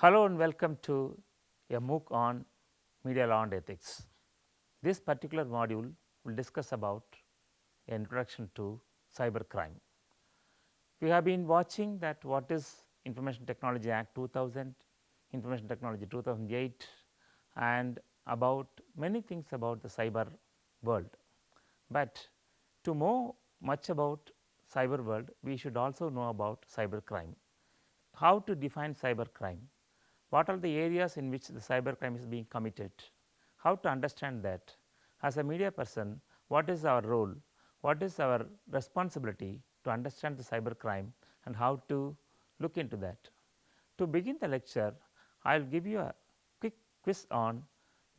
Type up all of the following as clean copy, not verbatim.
Hello and welcome to a MOOC on media law and ethics. This particular module will discuss about an introduction to cybercrime. We have been watching that what is Information Technology Act 2000, Information Technology 2008 and about many things about the cyber world. But to know much about cyber world, we should also know about cybercrime. How to define cybercrime? What are the areas in which the cybercrime is being committed? How to understand that? As a media person, what is our role? What is our responsibility to understand the cybercrime and how to look into that? To begin the lecture, I will give you a quick quiz on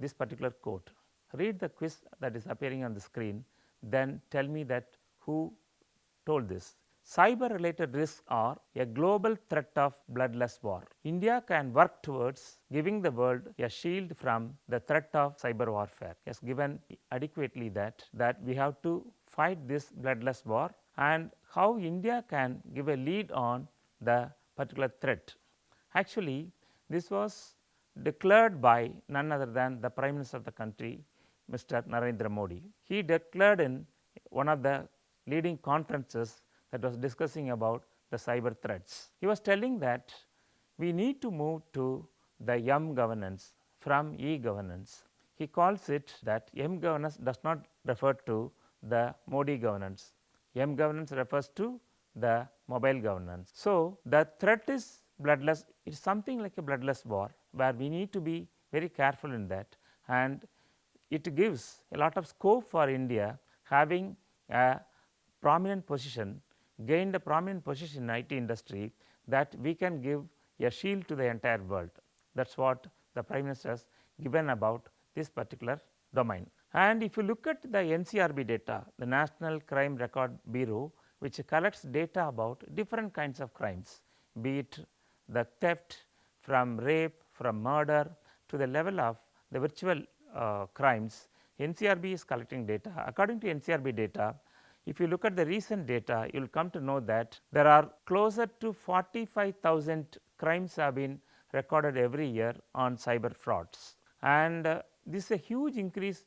this particular quote. Read the quiz that is appearing on the screen, then tell me that who told this. Cyber related risks are a global threat of bloodless war. India can work towards giving the world a shield from the threat of cyber warfare. Has given adequately that we have to fight this bloodless war and how India can give a lead on the particular threat. Actually, this was declared by none other than the Prime Minister of the country, Mr. Narendra Modi. He declared in one of the leading conferences that was discussing about the cyber threats. He was telling that we need to move to the M governance from E governance. He calls it that M governance does not refer to the Modi governance. M governance refers to the mobile governance. So, the threat is bloodless, it is something like a bloodless war where we need to be very careful in that, and it gives a lot of scope for India having a prominent position, gained a prominent position in IT industry that we can give a shield to the entire world. That is what the Prime Minister has given about this particular domain. And if you look at the NCRB data, the National Crime Record Bureau, which collects data about different kinds of crimes, be it the theft, from rape, from murder to the level of the virtual crimes, NCRB is collecting data. According to NCRB data, if you look at the recent data, you will come to know that there are closer to 45,000 crimes have been recorded every year on cyber frauds, and this is a huge increase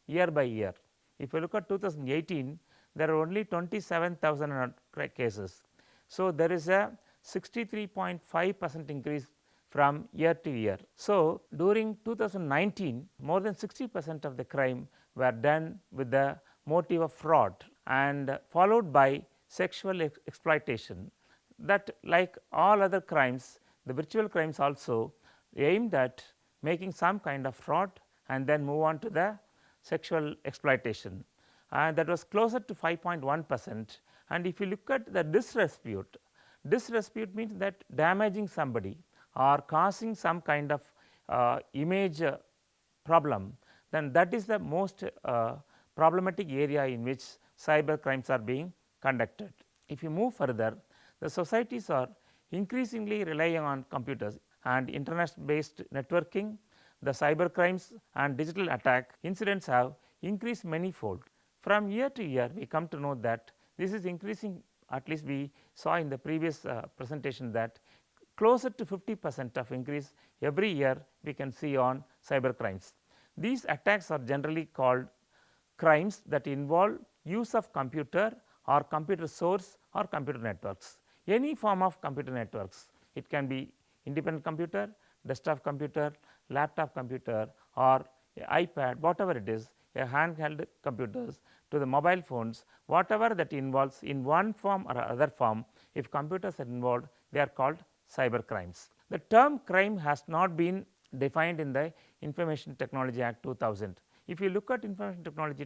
year by year. If you look at 2018, there are only 27,000 cases. So, there is a 63.5% increase from year to year. So, during 2019, more than 60% of the crime were done with the motive of fraud and followed by sexual exploitation, that like all other crimes, the virtual crimes also aimed at making some kind of fraud and then move on to the sexual exploitation, and that was closer to 5.1%. And if you look at the disrepute means that damaging somebody or causing some kind of image problem, then that is the most problematic area in which cyber crimes are being conducted. If you move further, the societies are increasingly relying on computers and internet based networking. The cyber crimes and digital attack incidents have increased manyfold. From year to year, we come to know that this is increasing, at least we saw in the previous presentation that closer to 50% of increase every year we can see on cyber crimes. These attacks are generally called crimes that involve use of computer or computer source or computer networks. Any form of computer networks, it can be independent computer, desktop computer, laptop computer or iPad, whatever it is, a handheld computers to the mobile phones, whatever that involves in one form or other form, if computers are involved, they are called cyber crimes. The term crime has not been defined in the Information Technology Act 2000. If you look at Information Technology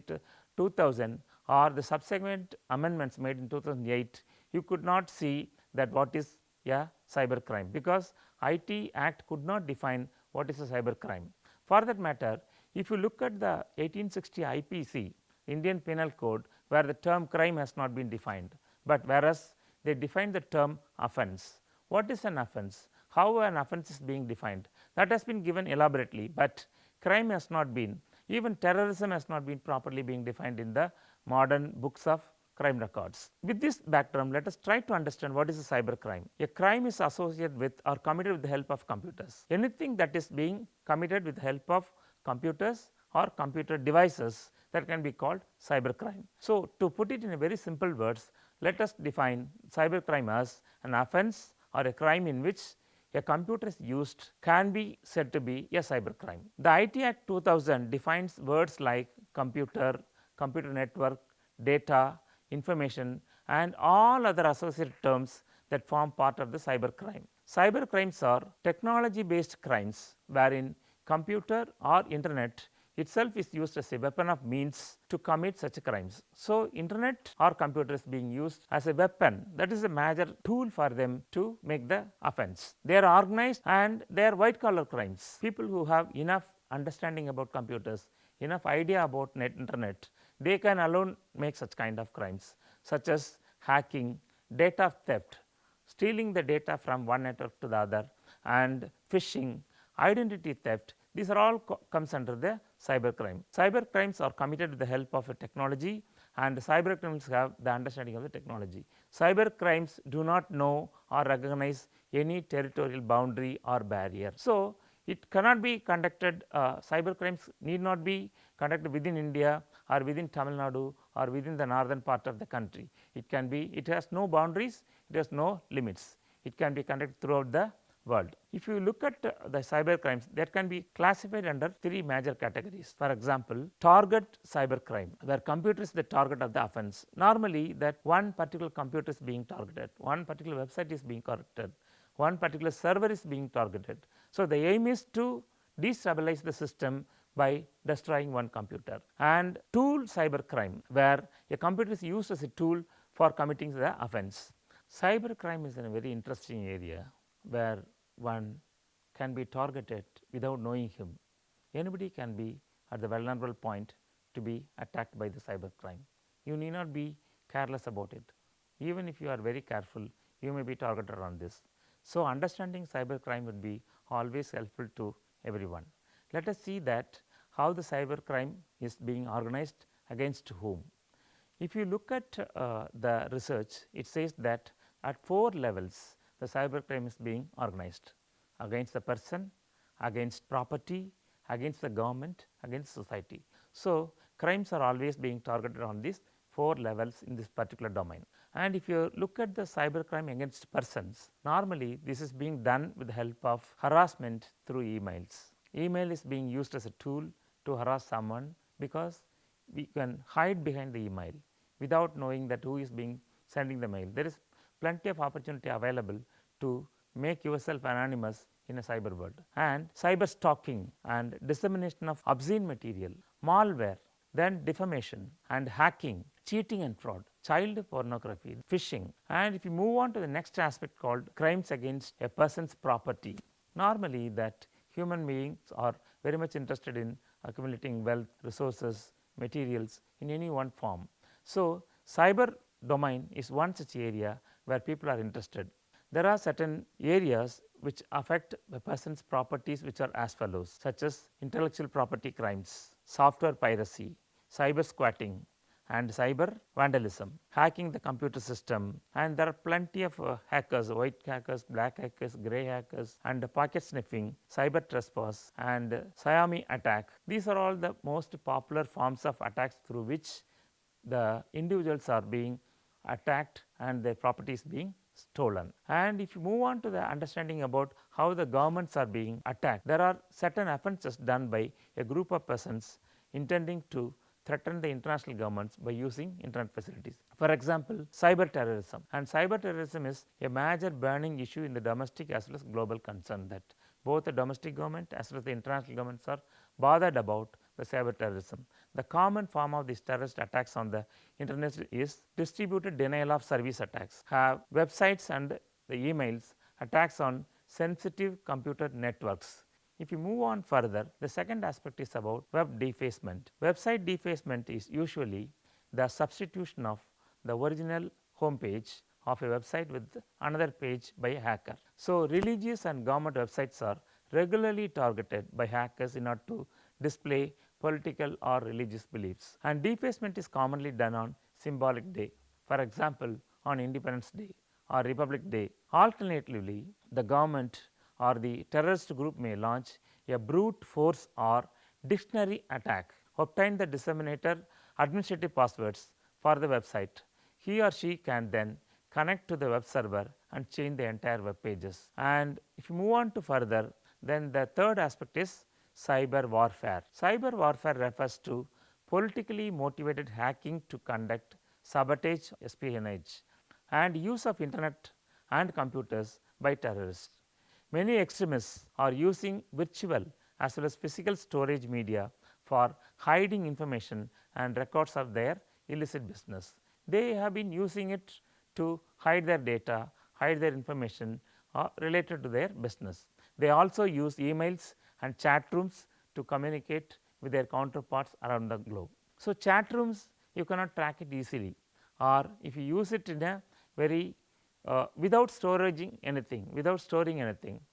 2000 or the subsequent amendments made in 2008, you could not see that what is a cyber crime, because IT Act could not define what is a cyber crime. For that matter, if you look at the 1860 IPC, Indian Penal Code, where the term crime has not been defined, but whereas they defined the term offence. What is an offence? How an offence is being defined? That has been given elaborately, but crime has not been, even terrorism has not been properly being defined in the modern books of crime records. With this background, let us try to understand what is a cyber crime. A crime is associated with or committed with the help of computers. Anything that is being committed with the help of computers or computer devices, that can be called cyber crime. So, to put it in a very simple words, let us define cyber crime as an offense or a crime in which a computer is used can be said to be a cyber crime. The IT Act 2000 defines words like computer, computer network, data, information and all other associated terms that form part of the cyber crime. Cyber crimes are technology based crimes wherein computer or internet itself is used as a weapon of means to commit such crimes. So, internet or computer is being used as a weapon, that is a major tool for them to make the offense. They are organized and they are white collar crimes. People who have enough understanding about computers, enough idea about internet, they can alone make such kind of crimes such as hacking, data theft, stealing the data from one network to the other and phishing, identity theft. These are all comes under the cyber crime. Cyber crimes are committed with the help of a technology and cyber criminals have the understanding of the technology. Cyber crimes do not know or recognize any territorial boundary or barrier. So, it cannot be conducted, cyber crimes need not be conducted within India or within Tamil Nadu or within the northern part of the country. It can be, it has no boundaries, it has no limits, it can be conducted throughout the world. If you look at the cyber crimes, that can be classified under three major categories. For example, target cyber crime, where computer is the target of the offense. Normally, that one particular computer is being targeted, one particular website is being targeted, one particular server is being targeted. So, the aim is to destabilize the system by destroying one computer. And tool cyber crime, where a computer is used as a tool for committing the offense. Cyber crime is a very interesting area where one can be targeted without knowing him. Anybody can be at the vulnerable point to be attacked by the cyber crime. You need not be careless about it. Even if you are very careful, you may be targeted on this. So, understanding cyber crime would be always helpful to everyone. Let us see that how the cyber crime is being organized against whom. If you look at the research, it says that at 4 levels the cyber crime is being organized: against the person, against property, against the government, against society. So, crimes are always being targeted on these 4 levels in this particular domain. And if you look at the cyber crime against persons, normally this is being done with the help of harassment through emails. Email is being used as a tool to harass someone because we can hide behind the email without knowing that who is being sending the mail. There is plenty of opportunity available to make yourself anonymous in a cyber world. And cyber stalking and dissemination of obscene material, malware, then defamation and hacking, cheating and fraud, child pornography, phishing. And if you move on to the next aspect called crimes against a person's property, normally that human beings are very much interested in accumulating wealth, resources, materials in any one form. So, cyber domain is one such area where people are interested. There are certain areas which affect a person's properties which are as follows, such as intellectual property crimes, software piracy, cyber squatting and cyber vandalism, hacking the computer system, and there are plenty of hackers, white hackers, black hackers, grey hackers and pocket sniffing, cyber trespass and Xiaomi attack. These are all the most popular forms of attacks through which the individuals are being attacked and their property is being stolen. And if you move on to the understanding about how the governments are being attacked, there are certain offences done by a group of persons intending to threaten the international governments by using internet facilities. For example, cyber terrorism, and cyber terrorism is a major burning issue in the domestic as well as global concern, that both the domestic government as well as the international governments are bothered about the cyber terrorism. The common form of these terrorist attacks on the internet is distributed denial of service attacks, have websites and the emails, attacks on sensitive computer networks. If you move on further, the second aspect is about web defacement. Website defacement is usually the substitution of the original home page of a website with another page by a hacker. So, religious and government websites are regularly targeted by hackers in order to display political or religious beliefs, and defacement is commonly done on symbolic day. for example, on Independence Day or Republic Day. Alternatively, the government or the terrorist group may launch a brute force or dictionary attack, obtain the disseminator administrative passwords for the website. He or she can then connect to the web server and change the entire web pages. And if you move on to further, then the third aspect is cyber warfare. Cyber warfare refers to politically motivated hacking to conduct sabotage, espionage, and use of internet and computers by terrorists. Many extremists are using virtual as well as physical storage media for hiding information and records of their illicit business. They have been using it to hide their data, hide their information related to their business. They also use emails and chat rooms to communicate with their counterparts around the globe. So, chat rooms you cannot track it easily, or if you use it in a very without storing anything,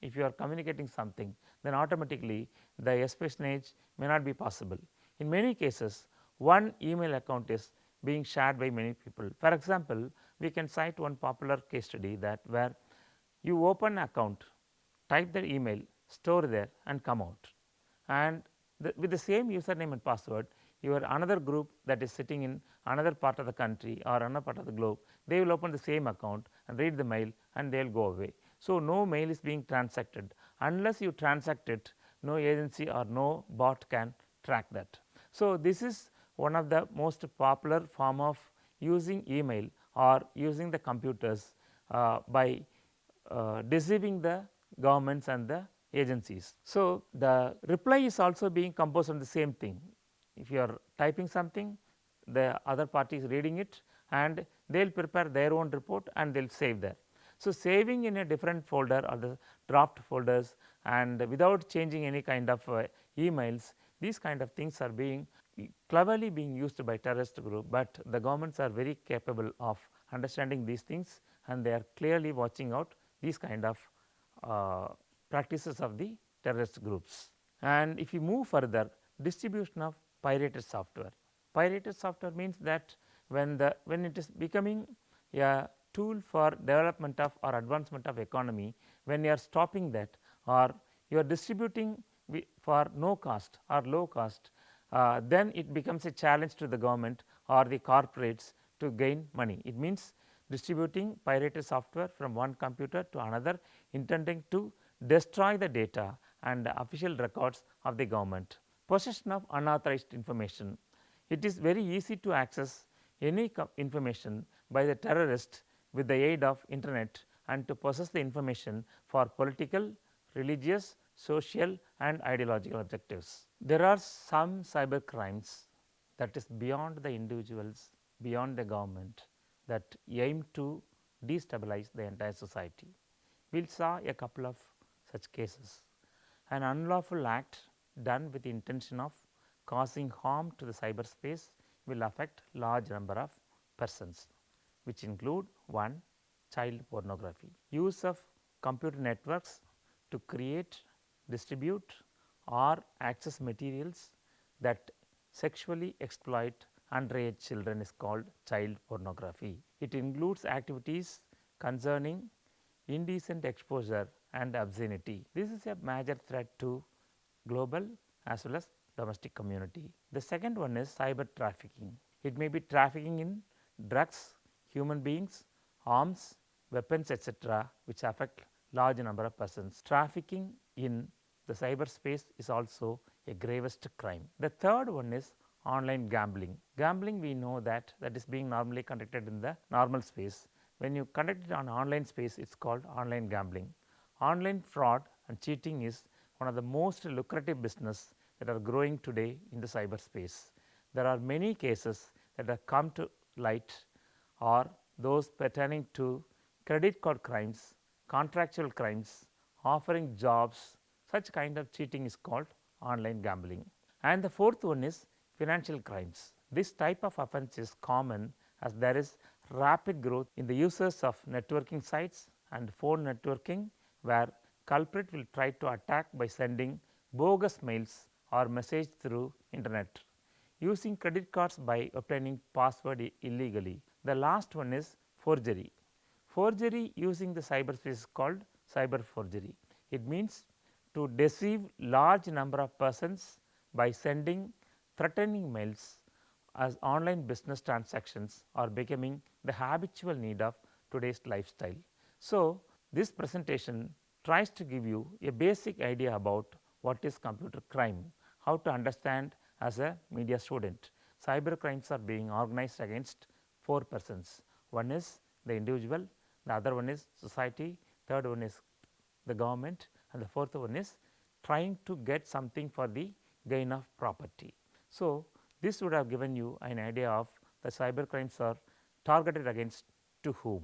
if you are communicating something, then automatically the espionage may not be possible. In many cases, one email account is being shared by many people. For example, we can cite one popular case study that where you open an account, type the email, store there and come out, and with the same username and password, your another group that is sitting in another part of the country or another part of the globe, they will open the same account and read the mail and they will go away. So, no mail is being transacted unless you transact it, no agency or no bot can track that. So, this is one of the most popular form of using email or using the computers by deceiving the governments and the agencies. So, the reply is also being composed on the same thing. If you are typing something, the other party is reading it and they will prepare their own report and they will save there. So, saving in a different folder or the draft folders and without changing any kind of emails, these kind of things are being cleverly being used by terrorist group, but the governments are very capable of understanding these things and they are clearly watching out these kind of practices of the terrorist groups. And if you move further, distribution of pirated software. Pirated software means that when it is becoming a tool for development of or advancement of economy, when you are stopping that or you are distributing for no cost or low cost, then it becomes a challenge to the government or the corporates to gain money. It means distributing pirated software from one computer to another, intending to destroy the data and the official records of the government. Possession of unauthorized information. It is very easy to access any information by the terrorist with the aid of internet and to possess the information for political, religious, social and ideological objectives. There are some cyber crimes that is beyond the individuals, beyond the government, that aim to destabilize the entire society. We will saw a couple of such cases. An unlawful act done with the intention of causing harm to the cyberspace will affect large number of persons, which include 1. Child pornography. Use of computer networks to create, distribute or access materials that sexually exploit underage children is called child pornography. It includes activities concerning indecent exposure and obscenity. This is a major threat to global as well as domestic community. The second one is cyber trafficking. It may be trafficking in drugs, human beings, arms, weapons etc., which affect large number of persons. Trafficking in the cyberspace is also a gravest crime. The third one is online gambling. Gambling, we know that is being normally conducted in the normal space. When you conduct it on online space, it is called online gambling. Online fraud and cheating is one of the most lucrative business that are growing today in the cyberspace. There are many cases that have come to light or those pertaining to credit card crimes, contractual crimes, offering jobs, such kind of cheating is called online gambling. And the fourth one is financial crimes. This type of offense is common as there is rapid growth in the users of networking sites and phone networking, where culprit will try to attack by sending bogus mails or message through internet, using credit cards by obtaining password illegally. The last one is forgery. Forgery using the cyberspace is called cyber forgery. It means to deceive large number of persons by sending threatening mails, as online business transactions are becoming the habitual need of today's lifestyle. So, this presentation tries to give you a basic idea about what is computer crime, how to understand as a media student. Cyber crimes are being organized against 4 persons. One is the individual, the other one is society, third one is the government, and the fourth one is trying to get something for the gain of property. So, this would have given you an idea of the cyber crimes are targeted against to whom.